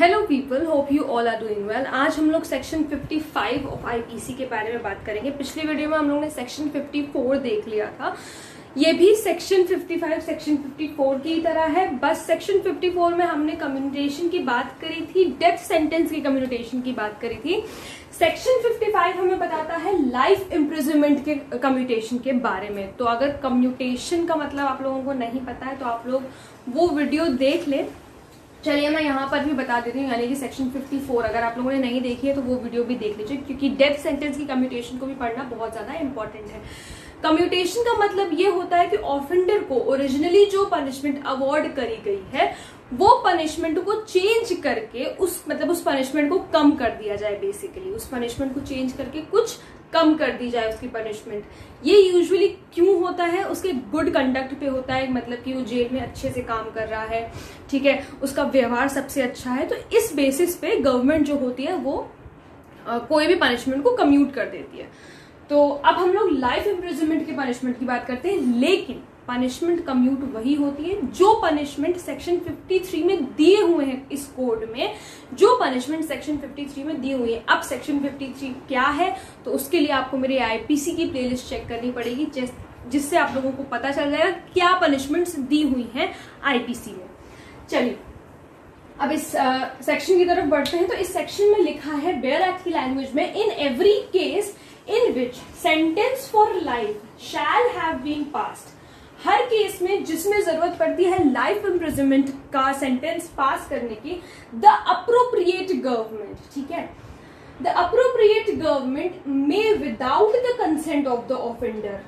Hello people, hope you all are doing well. आज हम लोग सेक्शन 55 ऑफ आईपीसी के बारे में बात करेंगे। पिछली वीडियो में हम लोगों ने सेक्शन 54 देख लिया था। ये भी सेक्शन 55 सेक्शन 54 की तरह है, बस सेक्शन 54 में हमने कम्युनिटेशन की बात करी थी, डेथ सेंटेंस की कम्युनिटेशन की बात करी थी। सेक्शन 55 हमें बताता है लाइफ इम्प्रिजनमेंट के कम्युटेशन के बारे में। तो अगर कम्युटेशन का मतलब आप लोगों को नहीं पता है तो आप लोग वो वीडियो देख लें। चलिए मैं यहाँ पर भी बता देती हूँ, यानी कि सेक्शन 54 अगर आप लोगों ने नहीं देखी है तो वो वीडियो भी देख लीजिए, क्योंकि डेथ सेंटेंस की कम्युटेशन को भी पढ़ना बहुत ज्यादा इंपॉर्टेंट है। कम्युटेशन का मतलब ये होता है कि ऑफेंडर को ओरिजिनली जो पनिशमेंट अवॉर्ड करी गई है वो पनिशमेंट को चेंज करके उस पनिशमेंट को कम कर दिया जाए। बेसिकली उस पनिशमेंट को चेंज करके कुछ कम कर दी जाए उसकी पनिशमेंट। ये यूजुअली क्यों होता है? उसके गुड कंडक्ट पे होता है, मतलब कि वो जेल में अच्छे से काम कर रहा है, ठीक है, उसका व्यवहार सबसे अच्छा है। तो इस बेसिस पे गवर्नमेंट जो होती है वो कोई भी पनिशमेंट को कम्यूट कर देती है। तो अब हम लोग लाइफ इम्प्रिजनमेंट के पनिशमेंट की बात करते हैं, लेकिन पनिशमेंट कम्यूट वही होती है जो पनिशमेंट सेक्शन 53 में दिए हुए हैं। इस कोड में जो पनिशमेंट सेक्शन 53 में दी हुई है, अब सेक्शन 53 क्या है तो उसके लिए आपको मेरी आईपीसी की प्लेलिस्ट चेक करनी पड़ेगी, जिससे आप लोगों को पता चल जाएगा क्या पनिशमेंट्स दी हुई हैं आईपीसी में। चलिए अब इस सेक्शन की तरफ बढ़ते हैं। तो इस सेक्शन में लिखा है बेयर एक्ट की लैंग्वेज में, in every case in which sentence for life shall have been passed. हर केस में जिसमें जरूरत पड़ती है लाइफ इम्प्रिजनमेंट का सेंटेंस पास करने की, द अप्रोप्रिएट गवर्नमेंट, ठीक है, द अप्रोप्रिएट गवर्नमेंट में without the consent of the offender.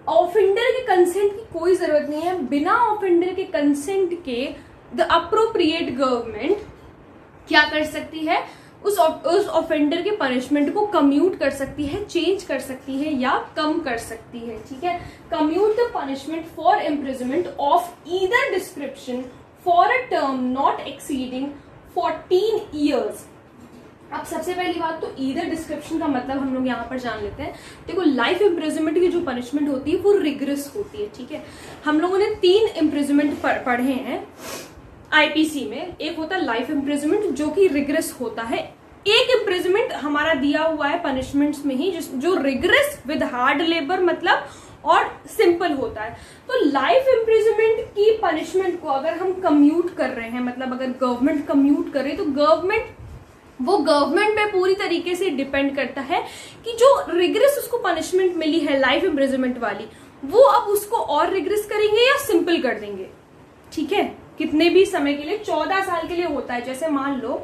Offender के कंसेंट की कोई जरूरत नहीं है, बिना ऑफेंडर के कंसेंट के द अप्रोप्रिएट गवर्नमेंट क्या कर सकती है? उस ऑफेंडर के पनिशमेंट को कम्यूट कर सकती है, चेंज कर सकती है या कम कर सकती है, ठीक है। Commute the punishment for imprisonment of either description for a term not exceeding 14 years. अब सबसे पहली बात तो ईदर डिस्क्रिप्शन का मतलब हम लोग यहाँ पर जान लेते हैं। देखो लाइफ इम्प्रिजनमेंट की जो पनिशमेंट होती है वो रिग्रेस होती है, ठीक है। हम लोगों ने 3 इम्प्रिजनमेंट पढ़े हैं आईपीसी में। एक होता है लाइफ इम्प्रिजनमेंट जो कि रिग्रेस होता है, एक इम्प्रिजनमेंट हमारा दिया हुआ है पनिशमेंट्स में ही जो रिग्रेस विद हार्ड लेबर मतलब और सिंपल होता है। तो लाइफ इम्प्रिजनमेंट की पनिशमेंट को अगर हम कम्यूट कर रहे हैं, मतलब अगर गवर्नमेंट कम्यूट करे तो गवर्नमेंट पे पूरी तरीके से डिपेंड करता है कि जो रिग्रेस उसको पनिशमेंट मिली है लाइफ इम्प्रिजनमेंट वाली, वो अब उसको और रिग्रेस करेंगे या सिंपल कर देंगे, ठीक है। कितने भी समय के लिए, 14 साल के लिए होता है। जैसे मान लो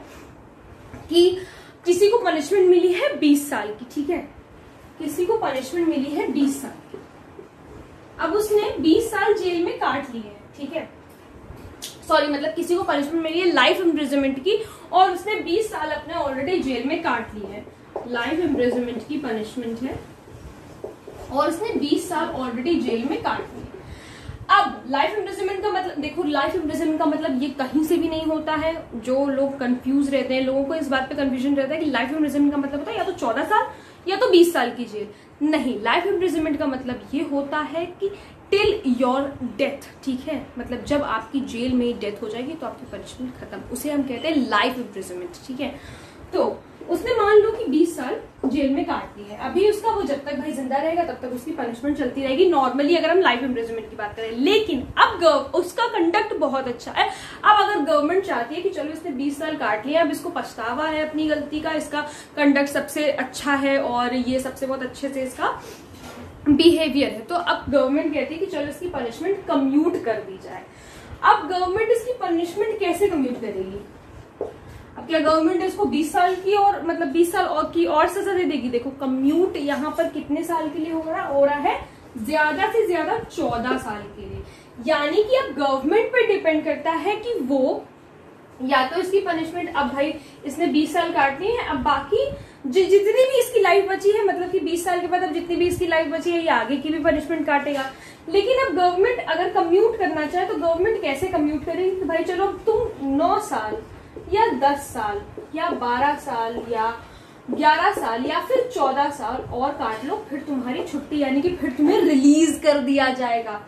कि किसी को पनिशमेंट मिली है 20 साल की, ठीक है, किसी को पनिशमेंट मिली है 20 साल की, अब उसने 20 साल जेल में काट लिए हैं, ठीक है, सॉरी मतलब किसी को पनिशमेंट मिली है लाइफ इम्प्रिजनमेंट की और उसने 20 साल अपने ऑलरेडी जेल में काट लिए हैं। लाइफ इम्प्रिजनमेंट की पनिशमेंट है और उसने 20 साल ऑलरेडी जेल में काट लिए। अब लाइफ इम्प्रिजनमेंट का मतलब देखो, लाइफ इम्प्रिजनमेंट का मतलब ये कहीं से भी नहीं होता है। जो लोग कंफ्यूज रहते हैं, लोगों को इस बात पे कंफ्यूजन रहता है कि लाइफ इम्प्रिजनमेंट का मतलब होता है या तो 14 साल या तो 20 साल की जेल। नहीं, लाइफ इम्प्रिजनमेंट का मतलब ये होता है कि टिल योर डेथ, ठीक है, मतलब जब आपकी जेल में डेथ हो जाएगी तो आपकी पनिशमेंट खत्म, उसे हम कहते हैं लाइफ इम्प्रिजनमेंट, ठीक है। तो उसने मान लो कि 20 साल जेल में काट दी है, अभी उसका वो जब तक भाई जिंदा रहेगा तब तक उसकी पनिशमेंट चलती रहेगी नॉर्मली, अगर हम लाइफ इम्प्रिजनमेंट की बात करें। लेकिन अब उसका कंडक्ट बहुत अच्छा है। अब अगर गवर्नमेंट चाहती है कि चलो इसने 20 साल काट लिया, अब इसको पछतावा है अपनी गलती का, इसका कंडक्ट सबसे अच्छा है और ये सबसे बहुत अच्छे से इसका बिहेवियर है, तो अब गवर्नमेंट कहती है कि चलो इसकी पनिशमेंट कम्यूट कर दी जाए। अब गवर्नमेंट इसकी पनिशमेंट कैसे कम्यूट करेगी? अब क्या गवर्नमेंट इसको 20 साल की और मतलब 20 साल और की और सजा दे देगी? देखो कम्यूट यहाँ पर कितने साल के लिए हो रहा है ज्यादा से ज्यादा 14 साल के लिए। यानी कि अब गवर्नमेंट पे डिपेंड करता है कि वो या तो इसकी पनिशमेंट, अब भाई इसने 20 साल काट लिए हैं, अब बाकी जितनी भी इसकी लाइफ बची है, मतलब कि 20 साल के बाद अब जितनी भी इसकी लाइफ बची है ये आगे की भी पनिशमेंट काटेगा। लेकिन अब गवर्नमेंट अगर कम्यूट करना चाहे तो गवर्नमेंट कैसे कम्यूट करेगी? तो भाई चलो तुम 9 साल या 10 साल या 12 साल या 11 साल या फिर 14 साल और काट लो, फिर तुम्हारी छुट्टी, यानी कि फिर तुम्हें रिलीज कर दिया जाएगा।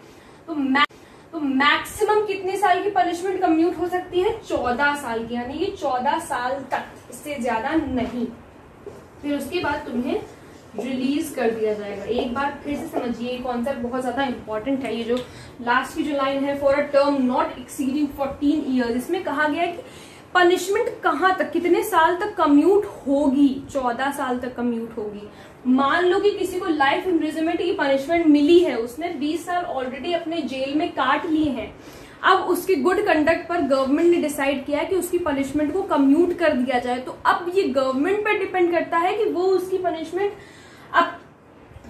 तो मैक्सिमम कितने साल की पनिशमेंट कम्यूट हो सकती है? 14 साल की, यानी कि 14 साल तक, इससे ज्यादा नहीं। फिर उसके बाद तुम्हें रिलीज कर दिया जाएगा। एक बार फिर से समझिए, कॉन्सेप्ट बहुत ज्यादा इंपॉर्टेंट है। ये जो लास्ट की जो लाइन है, for a term not exceeding 14 years, इसमें कहा गया है कि पनिशमेंट कहाँ तक, कितने साल तक कम्यूट होगी? 14 साल तक कम्यूट होगी। मान लो कि किसी को लाइफ इम्प्रिजनमेंट की पनिशमेंट मिली है, उसने 20 साल ऑलरेडी अपने जेल में काट लिए हैं। अब उसकी गुड कंडक्ट पर गवर्नमेंट ने डिसाइड किया कि उसकी पनिशमेंट को कम्यूट कर दिया जाए। तो अब ये गवर्नमेंट पर डिपेंड करता है कि वो उसकी पनिशमेंट, अब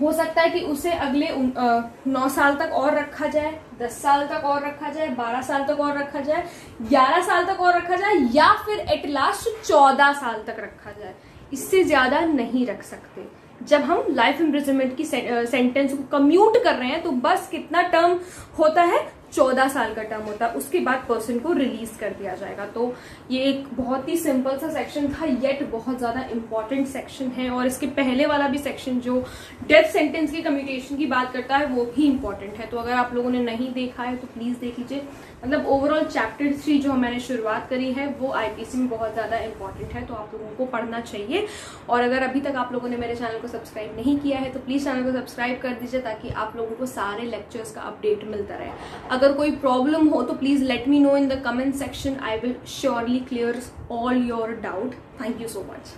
हो सकता है कि उसे अगले 9 साल तक और रखा जाए, 10 साल तक और रखा जाए, 12 साल तक और रखा जाए, 11 साल तक और रखा जाए, या फिर एट लास्ट 14 साल तक रखा जाए। इससे ज्यादा नहीं रख सकते। जब हम लाइफ इम्प्रिजनमेंट की सेंटेंस को कम्यूट कर रहे हैं तो बस कितना टर्म होता है? 14 साल का टर्म होता है। उसके बाद पर्सन को रिलीज कर दिया जाएगा। तो ये एक बहुत ही सिंपल सा सेक्शन था, येट बहुत ज्यादा इंपॉर्टेंट सेक्शन है। और इसके पहले वाला भी सेक्शन जो डेथ सेंटेंस की कम्यूटेशन की बात करता है वो भी इंपॉर्टेंट है। तो अगर आप लोगों ने नहीं देखा है तो प्लीज देख लीजिए। मतलब ओवरऑल चैप्टर 3 जो मैंने शुरुआत करी है वो आईपीसी में बहुत ज्यादा इंपॉर्टेंट है, तो आप लोगों को पढ़ना चाहिए। और अगर अभी तक आप लोगों ने मेरे चैनल को सब्सक्राइब नहीं किया है तो प्लीज चैनल को सब्सक्राइब कर दीजिए, ताकि आप लोगों को सारे लेक्चर्स का अपडेट मिलता रहे। अगर कोई प्रॉब्लम हो तो please let me know in the comment section. I will surely clear all your doubt. Thank you so much.